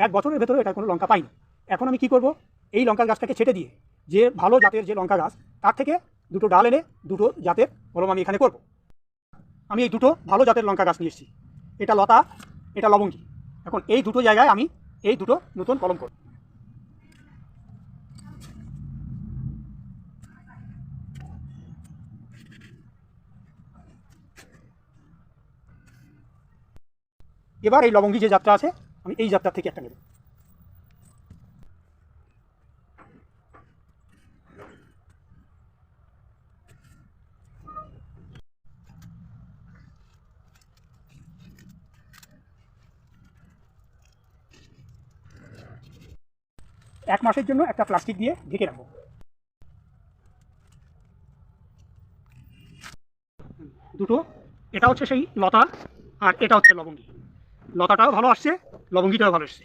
1 বছরের ভেতরে এটা কোনো লঙ্কা পাইনি। এখন আমি কি করব, এই লঙ্কা গাছটাকে ছেটে দিয়ে যে ভালো জাতের যে লঙ্কা গাছ তার থেকে 2টো ডাল এনে 2টো জাতের কলম আমি এখানে করব। আমি এই 2টো ভালো জাতের লঙ্কা গাছ নিয়ে এসেছি, এটা লতা, এটা লবঙ্গী। এখন এই 2টো জায়গায় আমি এই 2টো নতুন কলম করব। এবার এই লবঙ্গী যে জাতটা আছে আমি এই জাতটার থেকে একটা নেব। এক মাসের জন্য একটা প্লাস্টিক দিয়ে ঢেকে রাখবো। দুটো, এটা হচ্ছে সেই লতা আর এটা হচ্ছে লবঙ্গী। লতাটাও ভালো আসছে, লবঙ্গীটাও ভালো আসছে।